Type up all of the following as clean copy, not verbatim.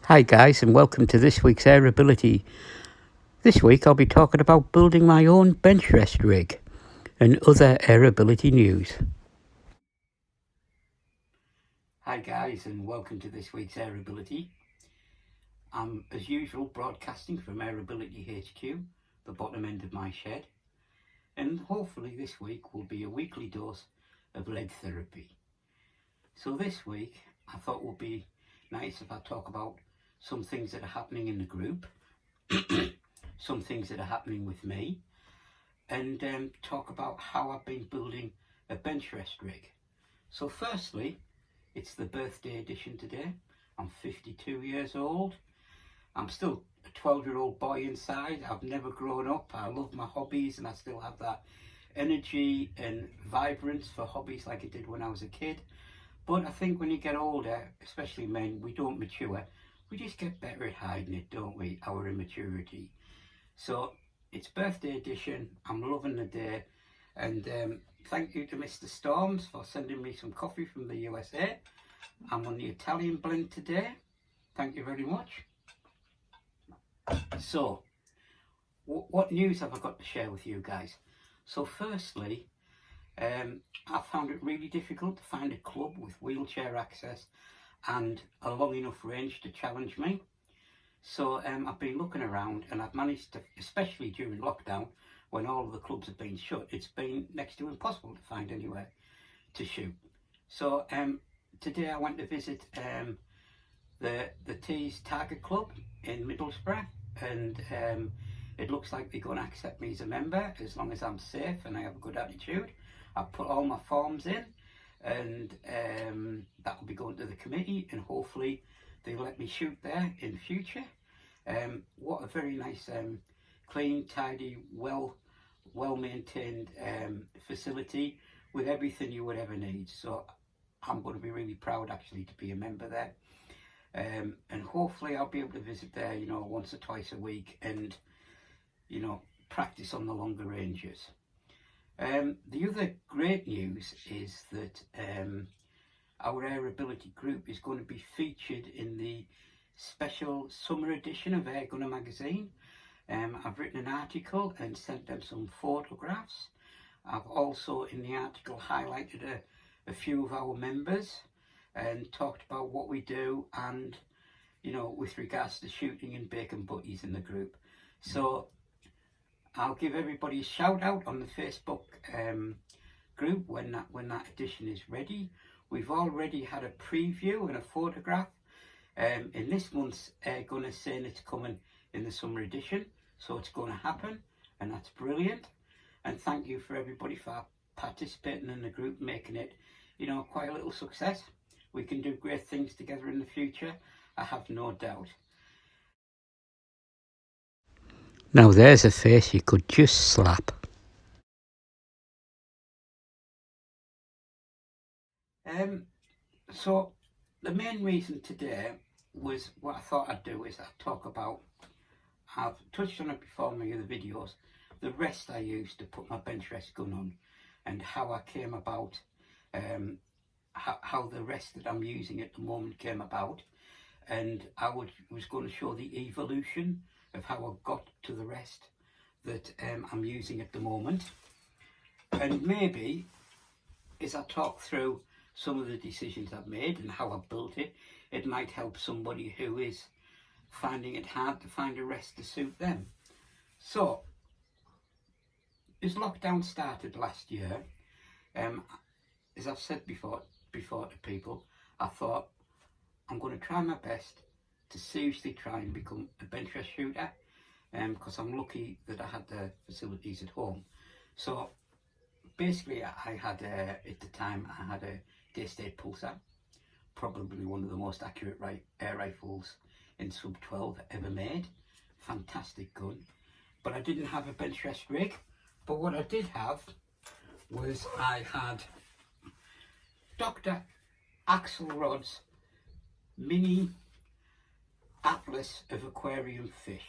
Hi guys, and welcome to this week's AirAbility. This week I'll be talking about building my own benchrest rig and other AirAbility news. Hi guys, and welcome to this week's AirAbility. I'm as usual broadcasting from AirAbility HQ, the bottom end of my shed, and hopefully this week will be a weekly dose of lead therapy. So this week I thought it would be nice if I talk about some things that are happening in the group, some things that are happening with me, and talk about how I've been building a benchrest rig. So firstly, it's the birthday edition today. I'm 52 years old. I'm still a 12-year-old boy inside. I've never grown up. I love my hobbies and I still have that energy and vibrance for hobbies like I did when I was a kid. But I think when you get older, especially men, we don't mature. We just get better at hiding it, don't we? Our immaturity. So it's birthday edition. I'm loving the day. And thank you to Mr. Storms for sending me some coffee from the USA. I'm on the Italian blend today. Thank you very much. So, what news have I got to share with you guys? So firstly, I found it really difficult to find a club with wheelchair access and a long enough range to challenge me. So I've been looking around and I've managed to, especially during lockdown when all of the clubs have been shut, it's been next to impossible to find anywhere to shoot. So today I went to visit the Tees Target Club in Middlesbrough, and it looks like they're going to accept me as a member as long as I'm safe and I have a good attitude. I've put all my forms in, and that will be going to the committee, and hopefully they'll let me shoot there in future. What a very nice, clean, tidy, well maintained facility with everything you would ever need. So I'm going to be really proud actually to be a member there, and hopefully I'll be able to visit there, once or twice a week, and practice on the longer ranges. The other great news is that our AirAbility group is going to be featured in the special summer edition of Air Gunner magazine. I've written an article and sent them some photographs. I've also in the article highlighted a few of our members and talked about what we do, and with regards to shooting and bacon butties in the group. So I'll give everybody a shout out on the Facebook group when that edition is ready. We've already had a preview and a photograph in this month's Air Gunner saying it's coming in the summer edition, so it's going to happen, and that's brilliant. And thank you for everybody for participating in the group, making it quite a little success. We can do great things together in the future, I have no doubt. Now there's a face you could just slap. So the main reason today was, what I thought I'd do is I'd talk about, I've touched on it before in my other videos, the rest I used to put my benchrest gun on, and how I came about, how the rest that I'm using at the moment came about, and I was going to show the evolution of how I got to the rest that I'm using at the moment. And maybe as I talk through some of the decisions I've made and how I built it, it might help somebody who is finding it hard to find a rest to suit them. So as lockdown started last year, as I've said before to people, I thought I'm going to try my best to seriously try and become a benchrest shooter, because I'm lucky that I had the facilities at home. So basically I had at the time I had a Day-State Pulsar, probably one of the most accurate air rifles in sub 12 ever made. Fantastic gun. But I didn't have a benchrest rig. But what I did have was I had Dr. Axelrod's mini atlas of aquarium fish.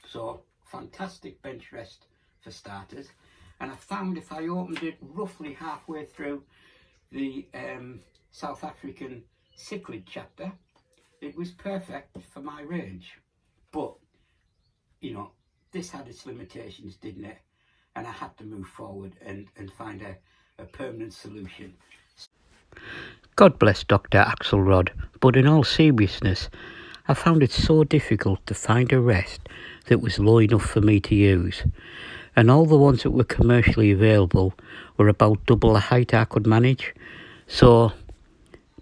So fantastic benchrest for starters. And I found if I opened it roughly halfway through the South African cichlid chapter, it was perfect for my range. But, you know, this had its limitations, didn't it? And I had to move forward and find a permanent solution. God bless Dr. Axelrod, but in all seriousness, I found it so difficult to find a rest that was low enough for me to use. And all the ones that were commercially available were about double the height I could manage. So,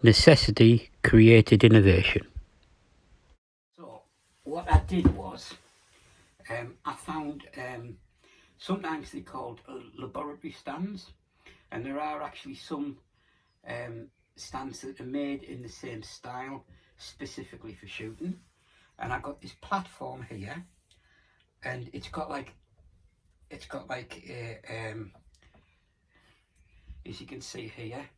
necessity created innovation. So, what I did was, I found sometimes they're called laboratory stands, and there are actually some stands that are made in the same style specifically for shooting. And I got this platform here, and it's got like as you can see here,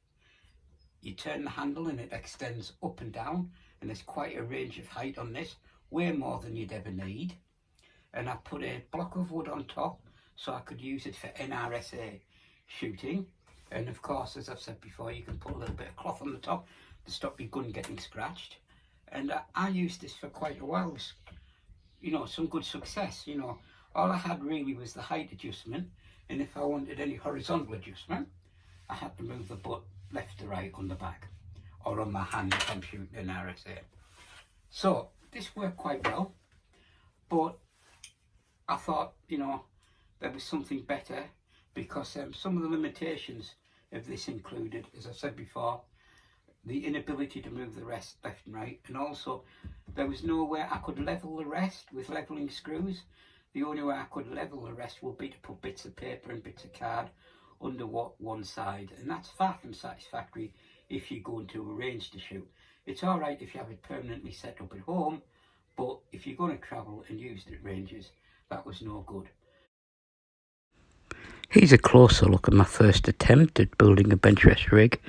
you turn the handle and it extends up and down, and there's quite a range of height on this, way more than you'd ever need. And I put a block of wood on top so I could use it for NRSA shooting. And of course, as I've said before, you can put a little bit of cloth on the top to stop your gun getting scratched. And I used this for quite a while, you know, some good success. You know, all I had really was the height adjustment, and if I wanted any horizontal adjustment, I had to move the butt left to right on the back, or on my hand if I'm shooting an RSA. So this worked quite well, but I thought, you know, there was something better, because some of the limitations of this included, as I said before, the inability to move the rest left and right, and also there was nowhere I could level the rest with levelling screws. The only way I could level the rest would be to put bits of paper and bits of card under one side, and that's far from satisfactory if you go into a range to shoot. It's all right if you have it permanently set up at home, but if you're going to travel and use it at ranges, that was no good. Here's a closer look at my first attempt at building a benchrest rig.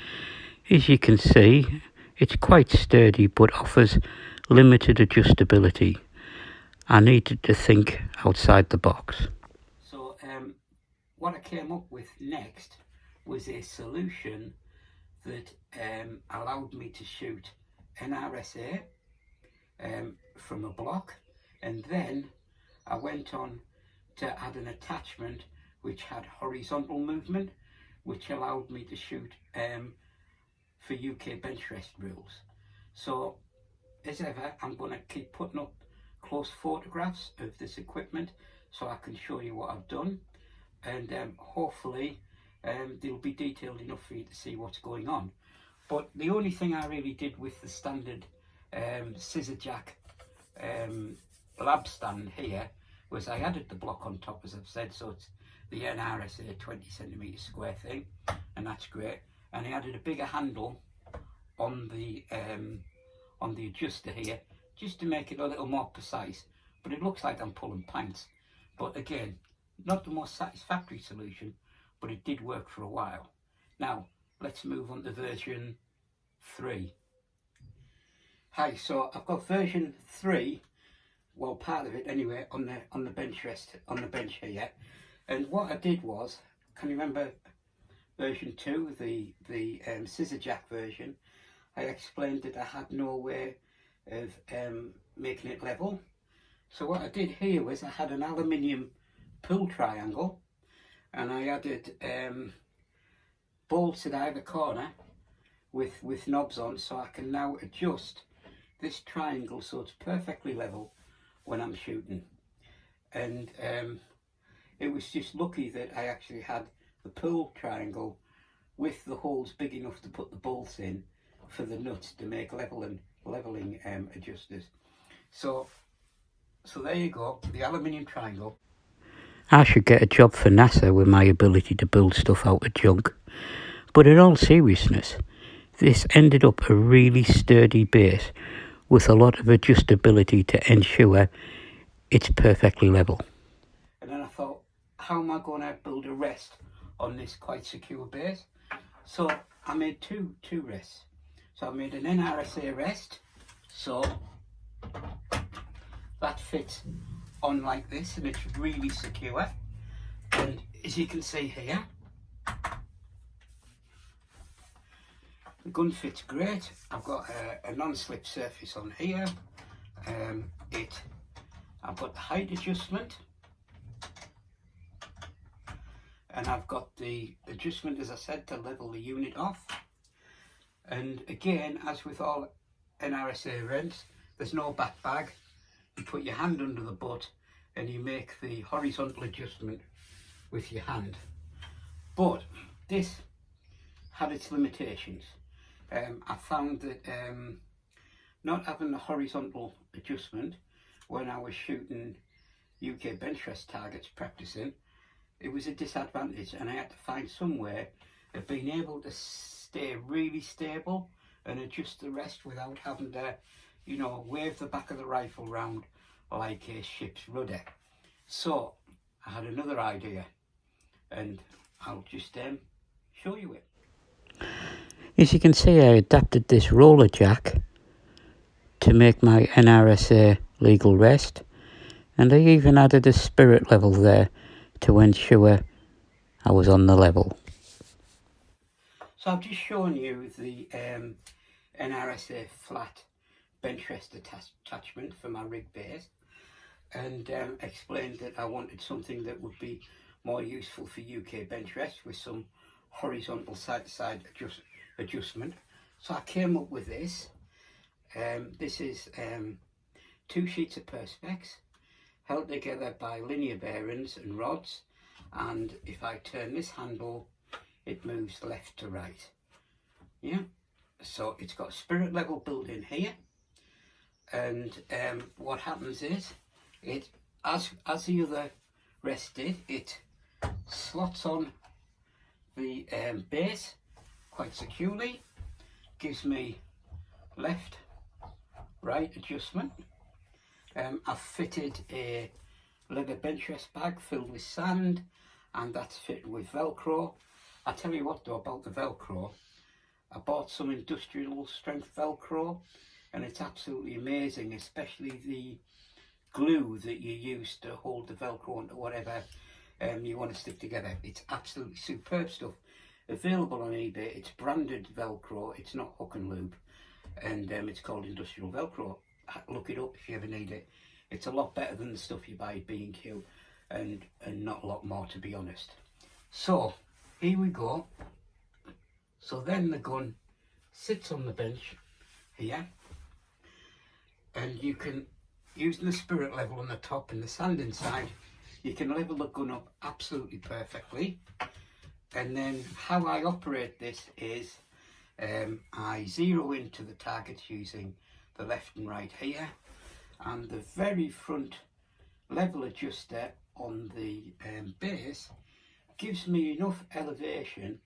As you can see, it's quite sturdy but offers limited adjustability. I needed to think outside the box. So what I came up with next was a solution that allowed me to shoot an RSA from a block, and then I went on to add an attachment which had horizontal movement, which allowed me to shoot for UK benchrest rules. So as ever, I'm going to keep putting up close photographs of this equipment so I can show you what I've done, and hopefully they'll be detailed enough for you to see what's going on. But the only thing I really did with the standard scissor jack lab stand here was I added the block on top, as I've said, so it's the NRSA 20 centimetre square thing, and that's great. And I added a bigger handle on the adjuster here, just to make it a little more precise, but it looks like I'm pulling pints. But again, not the most satisfactory solution, but it did work for a while. Now let's move on to version 3. Hi, so I've got version 3, well, part of it anyway, on the benchrest, on the bench here. And what I did was, can you remember version 2, the scissor jack version? I explained that I had no way of making it level. So what I did here was I had an aluminium pull triangle, and I added bolts at either corner with knobs on, so I can now adjust this triangle so it's perfectly level when I'm shooting. And it was just lucky that I actually had the pull triangle with the holes big enough to put the bolts in for the nuts to make leveling adjusters. So there you go, the aluminium triangle. I should get a job for NASA with my ability to build stuff out of junk. But in all seriousness, this ended up a really sturdy base with a lot of adjustability to ensure it's perfectly level. And then I thought, how am I going to build a rest on this quite secure base? So I made two rests. So I made an NRSA rest, so that fits on like this, and it's really secure. And as you can see here, the gun fits great. I've got a non-slip surface on here. I've got the height adjustment, and I've got the adjustment, as I said, to level the unit off. And again, as with all NRSA rents, there's no back bag. You put your hand under the butt and you make the horizontal adjustment with your hand. But this had its limitations. I found that not having the horizontal adjustment when I was shooting UK benchrest targets practicing, it was a disadvantage, and I had to find some way of being able to stay really stable and adjust the rest without having to, you know, wave the back of the rifle round like a ship's rudder. So I had another idea, and I'll just show you it. As you can see, I adapted this roller jack to make my NRSA legal rest, and I even added a spirit level there to ensure I was on the level. So I've just shown you the NRSA flat benchrest attachment for my rig base, and explained that I wanted something that would be more useful for UK benchrest with some horizontal side-to-side adjustment. So I came up with this. This is 2 sheets of perspex held together by linear bearings and rods, and if I turn this handle, it moves left to right. Yeah, so it's got spirit level built in here, and what happens is, it as the other rest did, it slots on the base quite securely, gives me left right adjustment. I've fitted a leather benchrest bag filled with sand, and that's fitted with Velcro. I tell you what though about the Velcro, I bought some industrial strength Velcro, and it's absolutely amazing, especially the glue that you use to hold the Velcro onto whatever you want to stick together. It's absolutely superb stuff. Available on eBay. It's branded Velcro, it's not hook and loop, and it's called industrial Velcro. Look it up if you ever need it. It's a lot better than the stuff you buy at B&Q, and not a lot more, to be honest. So here we go. So then the gun sits on the bench here, and you can, using the spirit level on the top and the sand inside, you can level the gun up absolutely perfectly. And then how I operate this is I zero into the targets using the left and right here, and the very front level adjuster on the base gives me enough elevation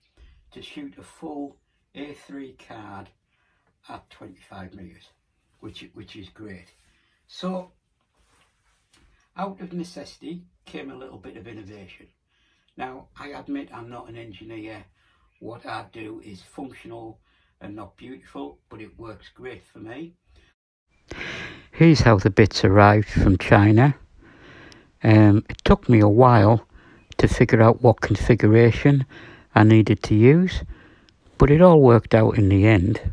to shoot a full A3 card at 25 metres, which is great. So out of necessity came a little bit of innovation. Now, I admit I'm not an engineer. What I do is functional and not beautiful, but it works great for me. Here's how the bits arrived from China. It took me a while to figure out what configuration I needed to use, but it all worked out in the end.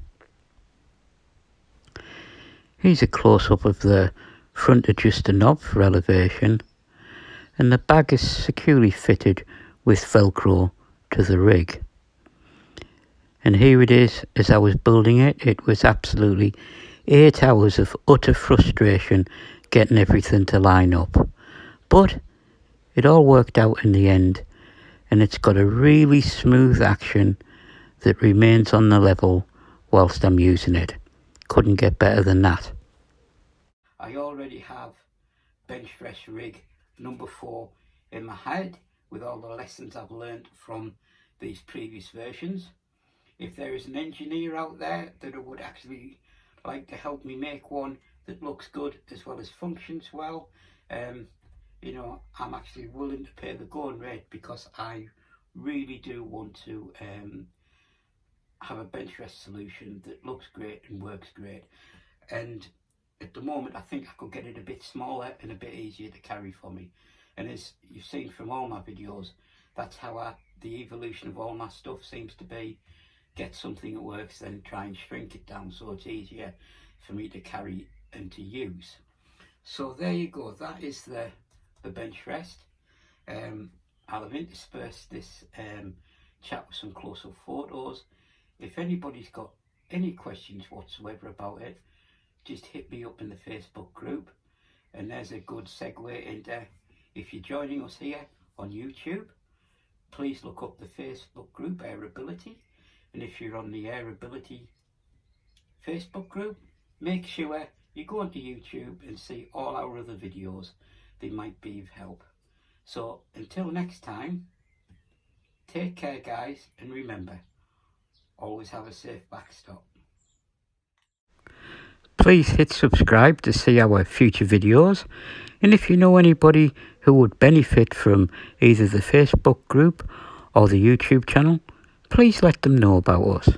Here's a close-up of the front adjuster knob for elevation, and the bag is securely fitted with Velcro to the rig. And here it is. As I was building it, it was absolutely 8 hours of utter frustration getting everything to line up, but it all worked out in the end, and it's got a really smooth action that remains on the level whilst I'm using it. Couldn't get better than that. I already have benchrest rig number 4 in my head with all the lessons I've learned from these previous versions. If there is an engineer out there that would actually like to help me make one that looks good as well as functions well, you know, I'm actually willing to pay the going rate, because I really do want to have a benchrest solution that looks great and works great. And at the moment I think I could get it a bit smaller and a bit easier to carry for me. And as you've seen from all my videos, that's how the evolution of all my stuff seems to be. get something that works, then try and shrink it down so it's easier for me to carry and to use. So there you go, that is the bench rest. I'll intersperse this chat with some close-up photos. If anybody's got any questions whatsoever about it, just hit me up in the Facebook group. And there's a good segue into, if you're joining us here on YouTube, please look up the Facebook group AirAbility. And if you're on the AirAbility Facebook group, make sure you go onto YouTube and see all our other videos. They might be of help. So until next time, take care guys, and remember, always have a safe backstop. Please hit subscribe to see our future videos, and if you know anybody who would benefit from either the Facebook group or the YouTube channel, please let them know about us.